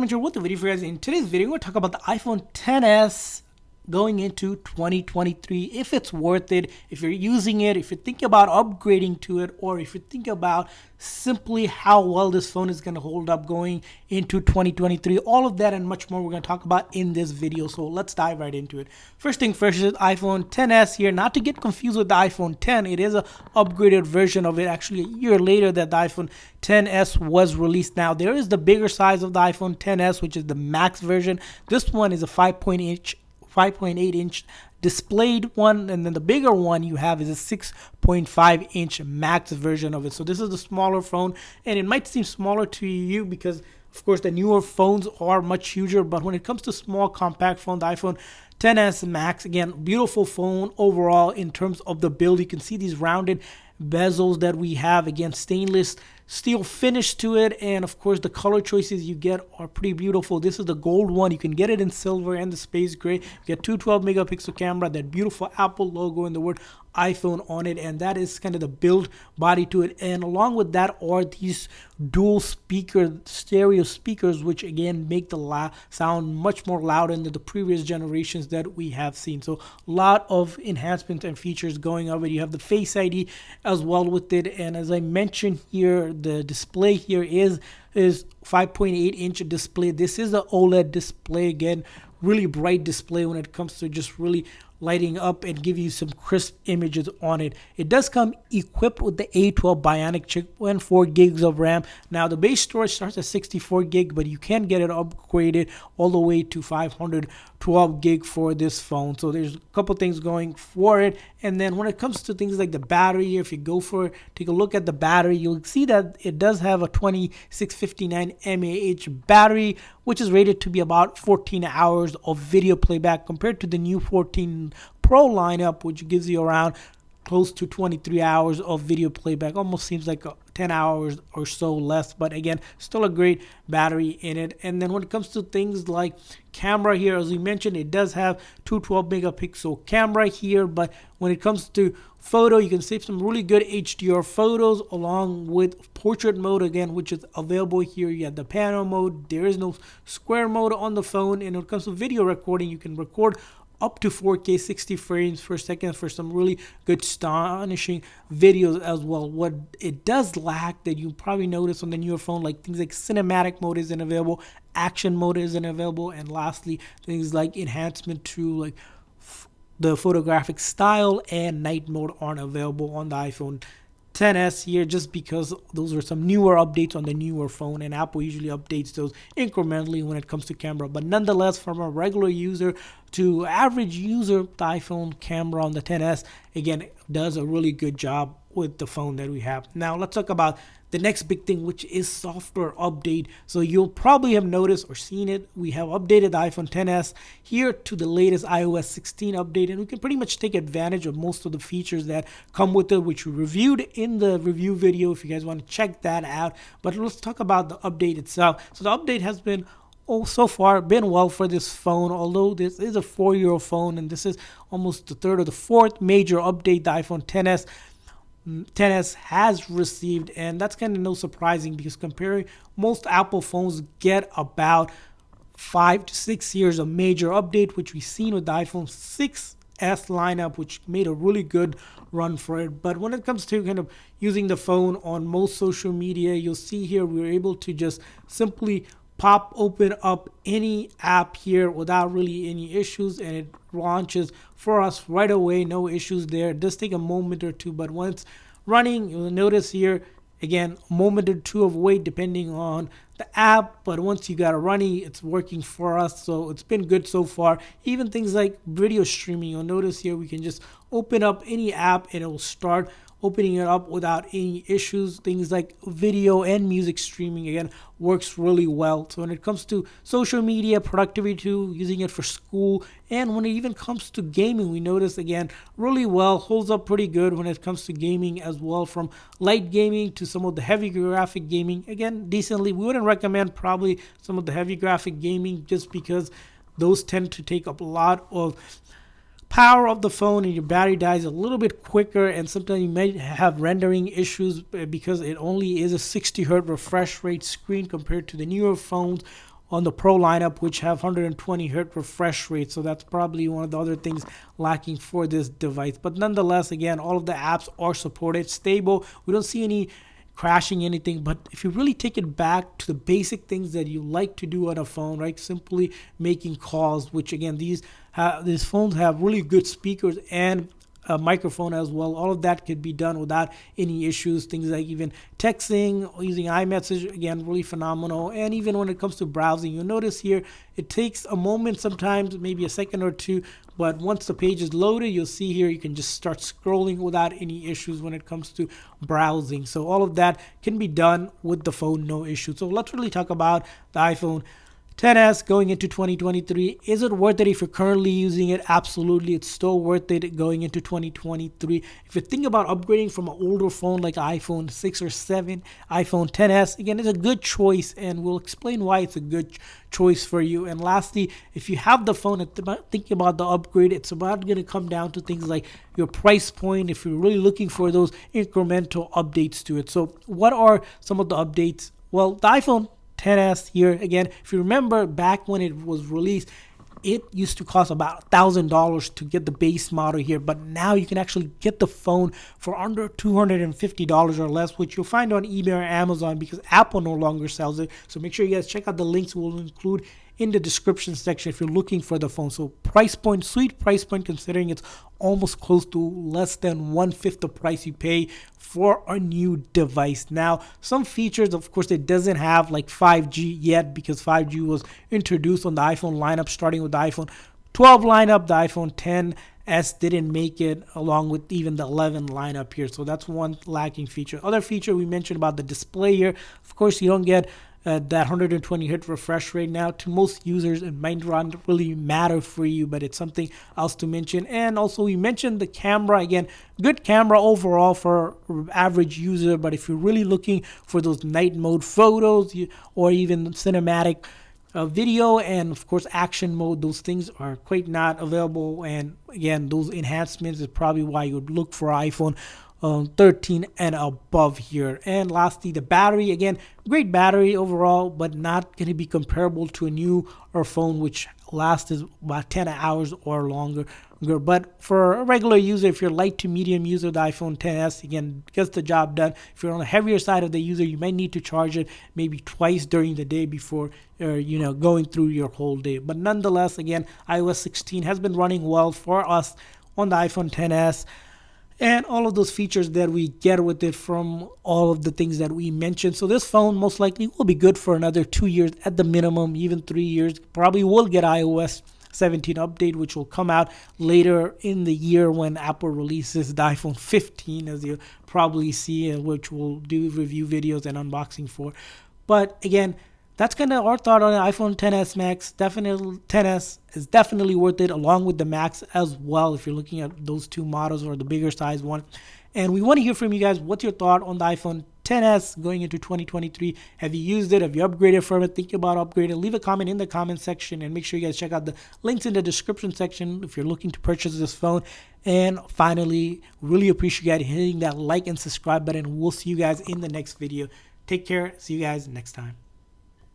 welcome to with the video for you guys. In today's video, we're going to talk about the iPhone XS going into 2023, if it's worth it, if you're using it, if you're thinking about upgrading to it, or if you're thinking about simply how well this phone is going to hold up going into 2023. All of that and much more we're going to talk about in this video, so let's dive right into it. First thing first is iPhone XS here, not to get confused with the iPhone X. It is a upgraded version of it, actually a year later that the iPhone XS was released. Now there is the bigger size of the iPhone XS, which is the max version. This one is a 5.8 inch displayed one, and then the bigger one you have is a 6.5 inch max version of it. So this is the smaller phone, and it might seem smaller to you because of course the newer phones are much huger, but when it comes to small compact phone, the iPhone XS Max, again, beautiful phone overall in terms of the build. You can see these rounded bezels that we have, again, stainless steel finish to it, and of course the color choices you get are pretty beautiful. This is the gold one. You can get it in silver and the space gray. You get two 12 megapixel camera, that beautiful Apple logo and the word iPhone on it, and that is kind of the build body to it. And along with that are these dual speaker stereo speakers, which again make the sound much more louder than the previous generations that we have seen. So a lot of enhancements and features going over it. You have the Face ID as well with it, and as I mentioned here, the display here is 5.8 inch display. This is the OLED display, again, really bright display when it comes to just really lighting up and give you some crisp images on it. It does come equipped with the A12 Bionic chip and 4 gigs of RAM. Now the base storage starts at 64 gig, but you can get it upgraded all the way to 512 gig for this phone. So there's a couple things going for it. And then when it comes to things like the battery, if you go for it, take a look at the battery, you'll see that it does have a 2659 mAh battery, which is rated to be about 14 hours of video playback compared to the new 14 Pro lineup, which gives you around close to 23 hours of video playback. Almost seems like 10 hours or so less, but again, still a great battery in it. And then when it comes to things like camera here, as we mentioned, it does have two 12 megapixel camera here, but when it comes to photo, you can save some really good HDR photos along with portrait mode, again, which is available here. You have the panel mode. There is no square mode on the phone. And when it comes to video recording, you can record up to 4K 60 frames per second for some really good astonishing videos as well. What it does lack that you probably notice on the newer phone, like things like cinematic mode isn't available, action mode isn't available, and lastly things like enhancement to like the photographic style and night mode aren't available on the iPhone XS here, just because those are some newer updates on the newer phone, and Apple usually updates those incrementally when it comes to camera. But nonetheless, from a regular user to average user, the iPhone camera on the XS again does a really good job with the phone that we have. Now let's talk about the next big thing, which is software update. So you'll probably have noticed or seen it. We have updated the iPhone XS here to the latest iOS 16 update, and we can pretty much take advantage of most of the features that come with it, which we reviewed in the review video if you guys want to check that out. But let's talk about the update itself. So the update has been so far been well for this phone, although this is a 4-year-old phone and this is almost the third or the fourth major update the iPhone XS has received, and that's kind of no surprising because comparing most Apple phones get about 5 to 6 years of major update, which we've seen with the iPhone 6s lineup, which made a really good run for it. But when it comes to kind of using the phone on most social media, you'll see here we were able to just simply open up any app here without really any issues, and it launches for us right away. No issues there. It does take a moment or two, but once running, you'll notice here again a moment or two of wait depending on the app, but once you got it running, it's working for us. So it's been good so far. Even things like video streaming, you'll notice here we can just open up any app and it will start opening it up without any issues. Things like video and music streaming again works really well. So when it comes to social media, productivity too, using it for school, and when it even comes to gaming, we notice again really well, holds up pretty good when it comes to gaming as well, from light gaming to some of the heavy graphic gaming, again decently. We wouldn't recommend probably some of the heavy graphic gaming just because those tend to take up a lot of power of the phone and your battery dies a little bit quicker, and sometimes you may have rendering issues because it only is a 60 Hz refresh rate screen compared to the newer phones on the Pro lineup, which have 120 hertz refresh rate. So that's probably one of the other things lacking for this device. But nonetheless, again, all of the apps are supported, stable. We don't see any crashing anything. But if you really take it back to the basic things that you like to do on a phone, right? Simply making calls, which again, these phones have really good speakers and a microphone as well. All of that could be done without any issues. Things like even texting, using iMessage, again, really phenomenal. And even when it comes to browsing, you'll notice here it takes a moment sometimes, maybe a second or two, but once the page is loaded, you'll see here you can just start scrolling without any issues when it comes to browsing. So all of that can be done with the phone, no issue. So let's really talk about the iPhone XS going into 2023. Is it worth it if you're currently using it? Absolutely, it's still worth it going into 2023. If you think about upgrading from an older phone like iPhone 6 or 7, iPhone XS, again, it's a good choice, and we'll explain why it's a good choice for you. And lastly, if you have the phone and thinking about the upgrade, it's about going to come down to things like your price point, if you're really looking for those incremental updates to it. So what are some of the updates? Well, the iPhone XS here, again, if you remember back when it was released, it used to cost about $1,000 to get the base model here, but now you can actually get the phone for under $250 or less, which you'll find on eBay or Amazon because Apple no longer sells it. So make sure you guys check out the links we'll include in the description section if you're looking for the phone. So price point, sweet price point, considering it's almost close to less than 1/5 the price you pay for a new device. Now, some features, of course, it doesn't have like 5G yet because 5G was introduced on the iPhone lineup, starting with the iPhone 12 lineup. The iPhone XS didn't make it, along with even the 11 lineup here. So that's one lacking feature. Other feature we mentioned about the display here, of course, you don't get that 120 hertz refresh rate. Now, to most users, it might not really matter for you, but it's something else to mention. And also, we mentioned the camera. Again, good camera overall for average user, but if you're really looking for those night mode photos or even cinematic video and of course action mode, those things are quite not available. And again, those enhancements is probably why you would look for iPhone 13 and above here. And lastly, the battery, again, great battery overall, but not going to be comparable to a newer phone which lasts about 10 hours or longer. But for a regular user, if you're light to medium user, the iPhone XS, again, gets the job done. If you're on the heavier side of the user, you might need to charge it maybe twice during the day before going through your whole day. But nonetheless, again, iOS 16 has been running well for us on the iPhone XS. And all of those features that we get with it from all of the things that we mentioned. So this phone most likely will be good for another 2 years at the minimum, even 3 years. Probably will get iOS 17 update, which will come out later in the year when Apple releases the iPhone 15, as you'll probably see, which we'll do review videos and unboxing for. But again, that's kind of our thought on the iPhone XS Max. Definitely, XS is definitely worth it, along with the Max as well, if you're looking at those two models or the bigger size one. And we want to hear from you guys. What's your thought on the iPhone XS going into 2023? Have you used it? Have you upgraded from it? Think about upgrading. Leave a comment in the comment section, and make sure you guys check out the links in the description section if you're looking to purchase this phone. And finally, really appreciate you guys hitting that like and subscribe button. We'll see you guys in the next video. Take care. See you guys next time.